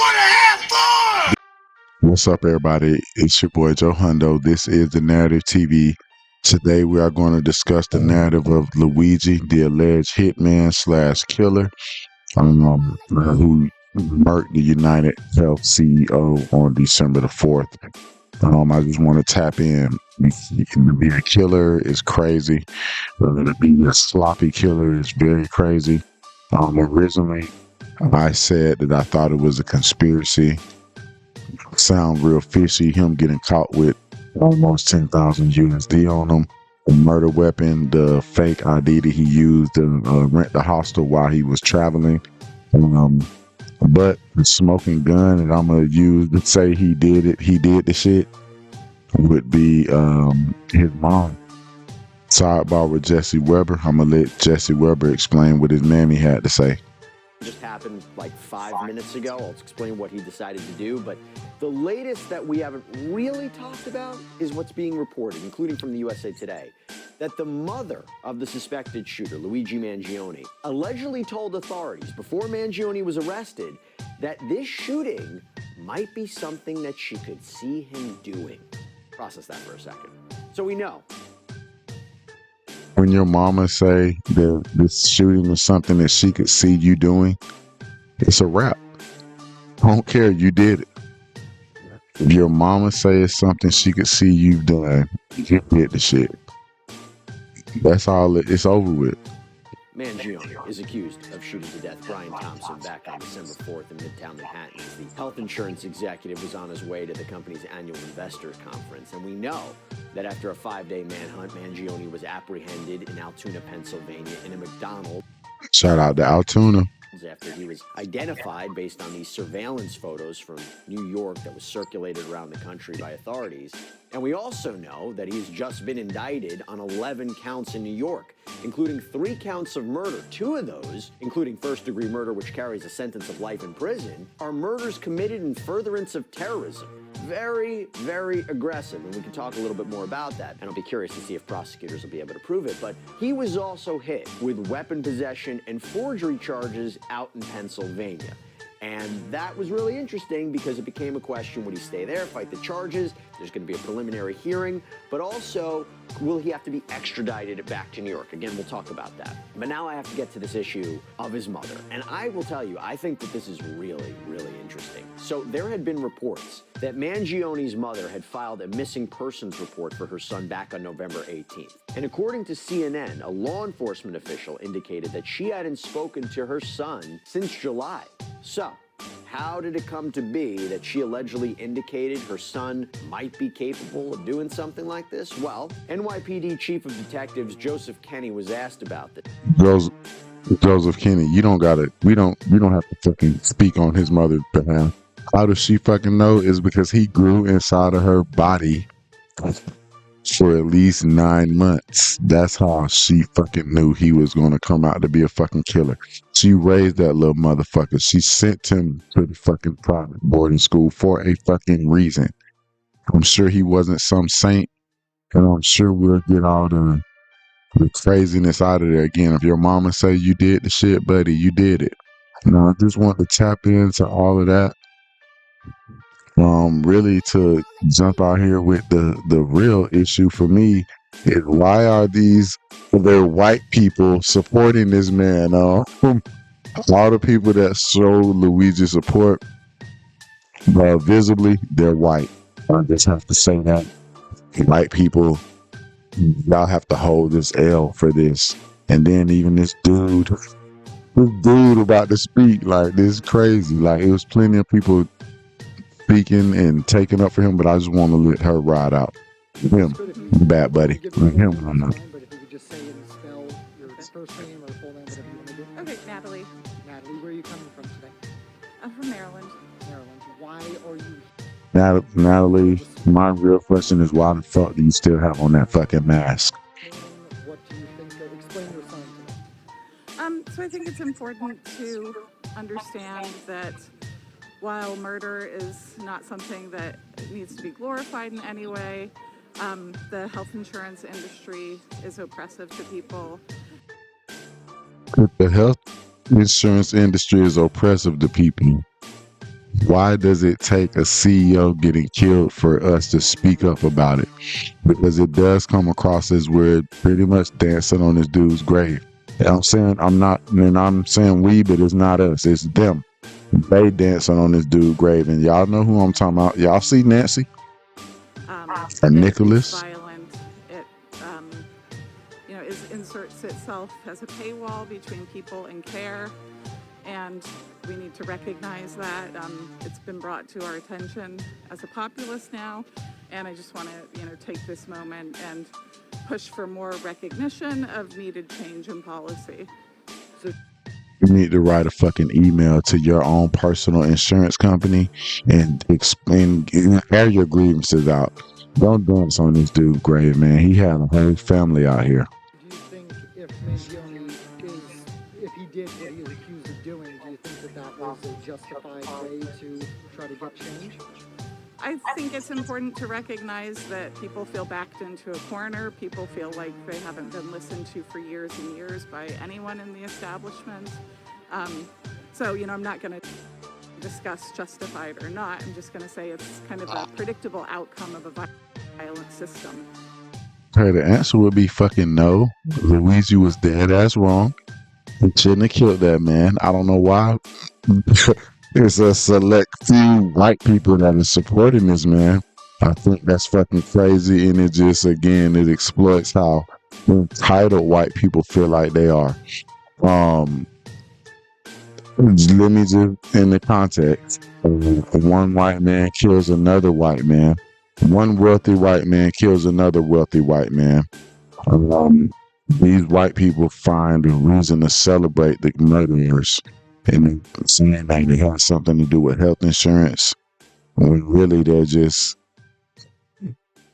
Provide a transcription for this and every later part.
want to have fun! What's up, everybody? It's your boy Joe Hundo. This is the Narrative TV. Today, we are going to discuss the narrative of Luigi, the alleged hitman slash killer, who murdered the United Health CEO on December the 4th. I just want to tap in. To be a killer is crazy. To be a sloppy killer is very crazy. Originally, I said that I thought it was a conspiracy. Sound real fishy. Him getting caught with almost 10,000 USD on him, the murder weapon, the fake ID that he used to rent the hostel while he was traveling. But the smoking gun that I'm gonna use to say he did the shit would be his mom. Sidebar with Jesse Weber. I'm gonna let Jesse Weber explain what his mammy had to say. Just happened like 5 minutes ago. I'll explain what he decided to do, but the latest that we haven't really talked about is what's being reported, including from the USA Today, that the mother of the suspected shooter, Luigi Mangione, allegedly told authorities before Mangione was arrested that this shooting might be something that she could see him doing. Process that for a second. So we know. When your mama say that this shooting is something that she could see you doing, it's a wrap. I don't care, you did it. If your mama say it's something she could see you done, you did the shit. That's all it's over with. Mangione is accused of shooting to death Brian Thompson back on December 4th in Midtown Manhattan. The health insurance executive was on his way to the company's annual investor conference, and we know that after a 5-day manhunt, Mangione was apprehended in Altoona, Pennsylvania, in a McDonald's. Shout out to Altoona. After he was identified based on these surveillance photos from New York that was circulated around the country by authorities. And we also know that he's just been indicted on 11 counts in New York, including 3 counts of murder. 2 of those, including first-degree murder, which carries a sentence of life in prison, are murders committed in furtherance of terrorism. Very, very aggressive, and we can talk a little bit more about that. And I'll be curious to see if prosecutors will be able to prove it. But he was also hit with weapon possession and forgery charges out in Pennsylvania. And that was really interesting because it became a question, would he stay there, fight the charges? There's going to be a preliminary hearing, but also, will he have to be extradited back to New York? Again, we'll talk about that. But now I have to get to this issue of his mother. And I will tell you, I think that this is really, really interesting. So there had been reports that Mangione's mother had filed a missing persons report for her son back on November 18th. And according to CNN, a law enforcement official indicated that she hadn't spoken to her son since July. So, how did it come to be that she allegedly indicated her son might be capable of doing something like this? Well, NYPD Chief of Detectives Joseph Kenny was asked about this. Joseph Kenny, we don't have to fucking speak on his mother's behalf. How does she fucking know? Is because he grew inside of her body for at least 9 months. That's how she fucking knew he was going to come out to be a fucking killer. She raised that little motherfucker. She sent him to the fucking private boarding school for a fucking reason. I'm sure he wasn't some saint, and I'm sure we'll get all the craziness out of there. Again, if your mama say you did the shit, buddy, you did it. Now, I just want to tap into all of that. Really to jump out here with the real issue for me is, why are these white people supporting this man? All the people that show Luigi support visibly, they're white. I just have to say that. White people, y'all have to hold this L for this. And then even this dude about to speak, like, this is crazy. Like, it was plenty of people speaking and taking up for him, but I just want to let her ride out. Him, bad buddy. Him, I'm not. But if you could just say and spell your first name or full name, whatever you want to do. Okay, Natalie. Natalie, where are you coming from today? I'm from Maryland. Maryland. Why are you? Natalie, my real question is, why the fuck do you still have on that fucking mask? What do you think? Explain your son to me. So I think it's important to understand that while murder is not something that needs to be glorified in any way, the health insurance industry is oppressive to people. The health insurance industry is oppressive to people. Why does it take a CEO getting killed for us to speak up about it? Because it does come across as we're pretty much dancing on this dude's grave. And I'm saying I'm saying we, but it's not us, it's them. They dancing on this dude's grave, and y'all know who I'm talking about. Y'all see Nancy or It's Nicholas? violent. It, inserts itself as a paywall between people and care, and we need to recognize that. It's been brought to our attention as a populace now, and I just want to, take this moment and push for more recognition of needed change in policy. You need to write a fucking email to your own personal insurance company and explain, air your grievances out. Don't dance on this dude's grave, man. He had a whole family out here. Do you think if Mangione if he did what he is accused of doing, do you think that was a justified way to try to get change? I think it's important to recognize that people feel backed into a corner. People feel like they haven't been listened to for years and years by anyone in the establishment. So, I'm not going to discuss justified or not. I'm just going to say it's kind of a predictable outcome of a violent system. Okay, the answer would be fucking no. Luigi was dead ass wrong. He shouldn't have killed that man. I don't know why. There's a select few white people that are supporting this man. I think that's fucking crazy, and it just, again, it exploits how entitled white people feel like they are. Let me just, in the context, one white man kills another white man. One wealthy white man kills another wealthy white man. These white people find a reason to celebrate the murderers and saying that they have something to do with health insurance, when really they're just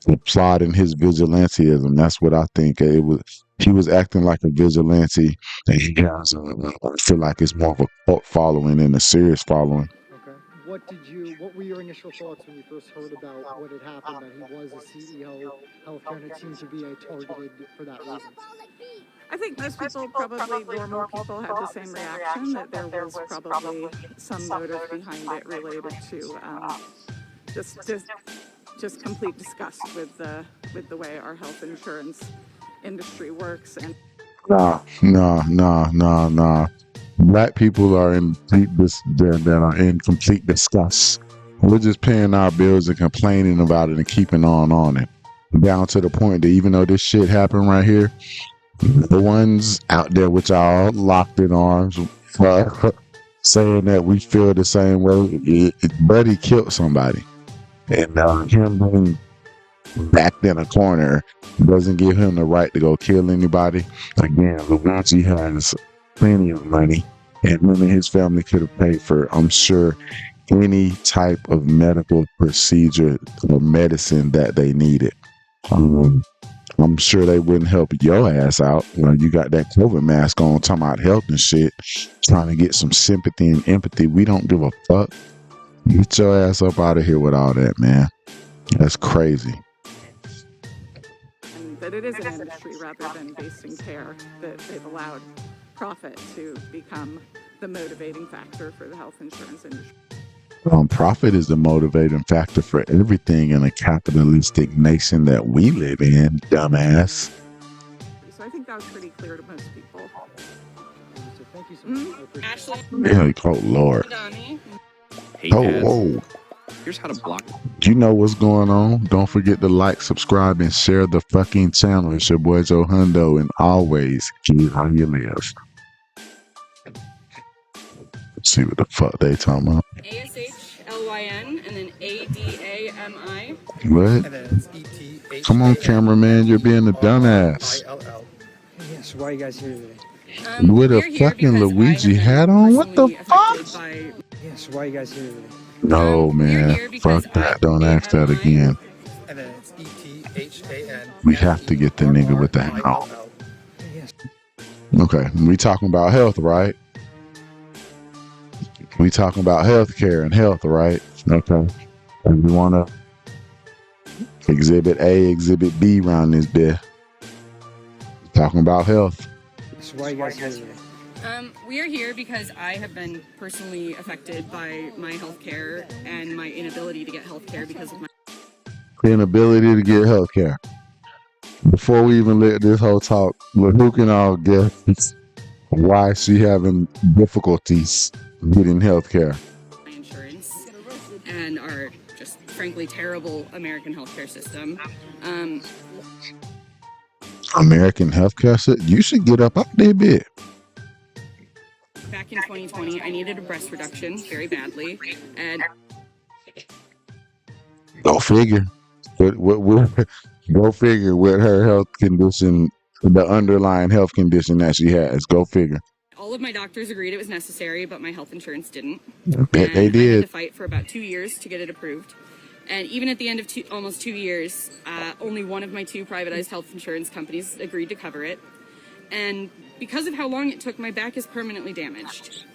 applauding his vigilantism. That's what I think. He was acting like a vigilante, and he has I feel like it's more of a cult following than a serious following. Okay. What were your initial thoughts when you first heard about what had happened, that he was a CEO healthcare, and it seemed to be targeted for that reason? I think most people, probably normal people, had the same reaction, that there was probably some motive behind it related to just complete disgust with the way our health insurance industry works. And Nah. Black people are in complete disgust. We're just paying our bills and complaining about it and keeping on it. Down to the point that even though this shit happened right here, the ones out there which are all locked in arms, saying that we feel the same way. Buddy killed somebody, and him being backed in a corner doesn't give him the right to go kill anybody. Again, Luigi has plenty of money, and him and his family could have paid for, I'm sure, any type of medical procedure or medicine that they needed. I'm sure they wouldn't help your ass out when you got that COVID mask on, talking about health and shit, trying to get some sympathy and empathy. We don't give a fuck. Get your ass up out of here with all that, man. That's crazy. And that it is an industry rather than based in care, that they've allowed profit to become the motivating factor for the health insurance industry. Profit is the motivating factor for everything in a capitalistic nation that we live in, dumbass. So I think that was pretty clear to most people. Thank you so much. Ashley. Yeah, oh Lord. Donnie. Hey, Oh, Dad, whoa. here's how to block. You know what's going on. Don't forget to like, subscribe, and share the fucking channel. It's your boy Joe Hundo, and always keep how you live. Let's see what the fuck they talking about. ASHLYN and then ADAMI. What? And then it's ETH. Come on, cameraman. You're being a dumbass. ILL. Yes, why are you guys here today? With a We're here fucking because I Luigi have hat been on? What the personally fuck? affected by- Yes, why are you guys here today? No, we're man. here because Fuck that. Don't ask that ILL. again. And then it's ETHAN. We have to get the nigga with the hat on. Yes. Okay, we talking about health, right? We talking about healthcare and health, right? Okay. And we want to exhibit A, exhibit B around this bit. Talking about health. So why are you guys here today? We are here because I have been personally affected by my health care and my inability to get health care because of my Inability to get health care. Before we even let this whole talk, look, who can all guess why she having difficulties getting health care? insurance and our just frankly terrible American healthcare system. American healthcare system? You should get up out there, bit. Back in 2020, I needed a breast reduction very badly, and Go figure. Go figure what her health condition, the underlying health condition that she has. Go figure. all of my doctors agreed it was necessary, but my health insurance didn't. Bet they I had did. to fight for about 2 years to get it approved. And even at the end of almost 2 years, only one of my two privatized health insurance companies agreed to cover it. And because of how long it took, my back is permanently damaged.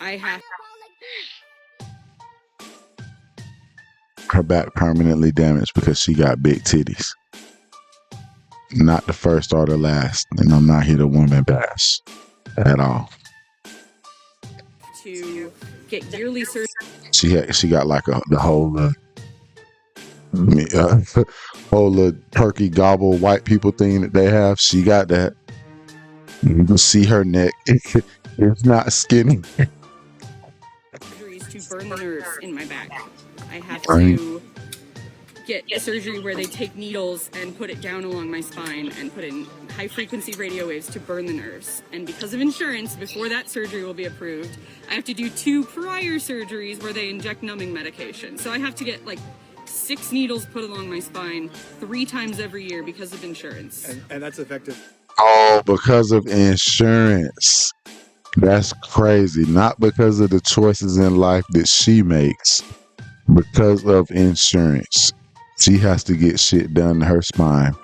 Her back permanently damaged because she got big titties. Not the first or the last. And I'm not here to woman bash at all. To get yearly surgery. She got like the whole whole turkey gobble white people thing that they have. She got that. You can see her neck. It's not skinny. Surgeries to burn the nerves in my back. I have to get a surgery where they take needles and put it down along my spine and put in high frequency radio waves to burn the nerves. And because of insurance, before that surgery will be approved, I have to do 2 prior surgeries where they inject numbing medication. So I have to get like 6 needles put along my spine 3 times every year because of insurance. And that's effective. Oh, because of insurance. That's crazy. Not because of the choices in life that she makes. Because of insurance. She has to get shit done to her spine.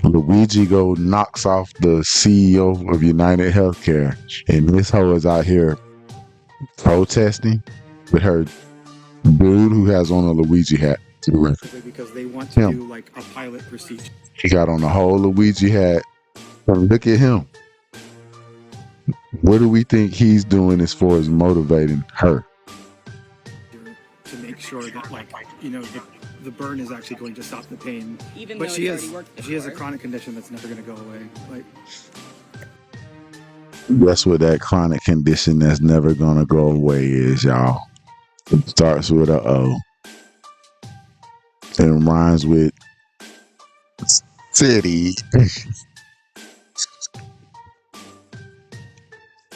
Luigi knocks off the CEO of United Healthcare, and this hoe is out here protesting with her dude who has on a Luigi hat. Because they want to do like a pilot procedure. He got on the whole Luigi hat. And look at him. What do we think he's doing as far as motivating her? To make sure that, like, you know, the burn is actually going to stop the pain. Even but though she it's has already worked she has a before. chronic condition that's never going to go away. Like, That's what that chronic condition that's never gonna go away is, y'all. It starts with a O. It rhymes with city.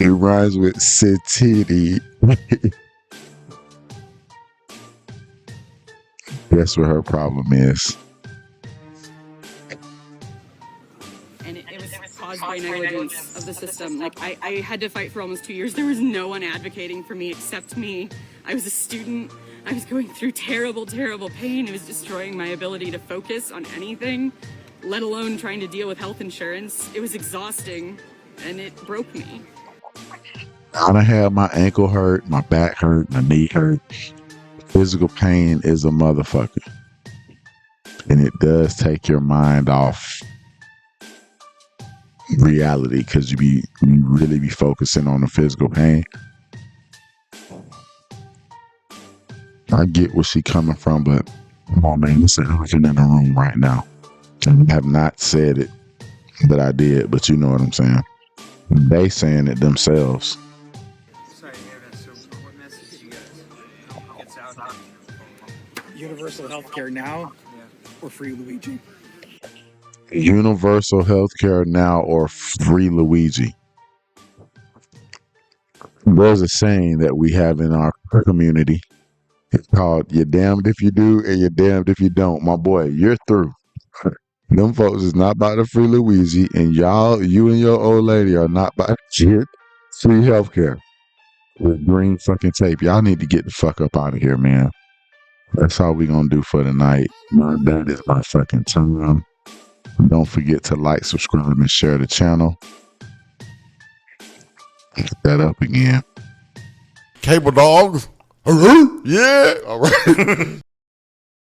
It rhymes with city. That's what her problem is. And it was caused by negligence of the system. Like, I had to fight for almost 2 years. There was no one advocating for me except me. I was a student. I was going through terrible, terrible pain. It was destroying my ability to focus on anything, let alone trying to deal with health insurance. It was exhausting, and it broke me. I done had my ankle hurt, my back hurt, my knee hurt. Physical pain is a motherfucker. And it does take your mind off reality because you really be focusing on the physical pain. I get where she coming from, but come on, man, there's an elephant in the room right now. I have not said it, but I did, but you know what I'm saying. They saying it themselves. Sorry to hear that. So what message do you guys gets out? universal health care now or free Luigi? Universal health care now or free Luigi. There's a saying that we have in our community. It's called "You're damned if you do and you're damned if you don't." My boy, you're through. Them folks is not about to free Luigi, and you and your old lady are not about to get free healthcare with green fucking tape. Y'all need to get the fuck up out of here, man. That's all we gonna do for tonight. That is my fucking time. Don't forget to like, subscribe, and share the channel. Get that up again. Cable dogs. Yeah. All right.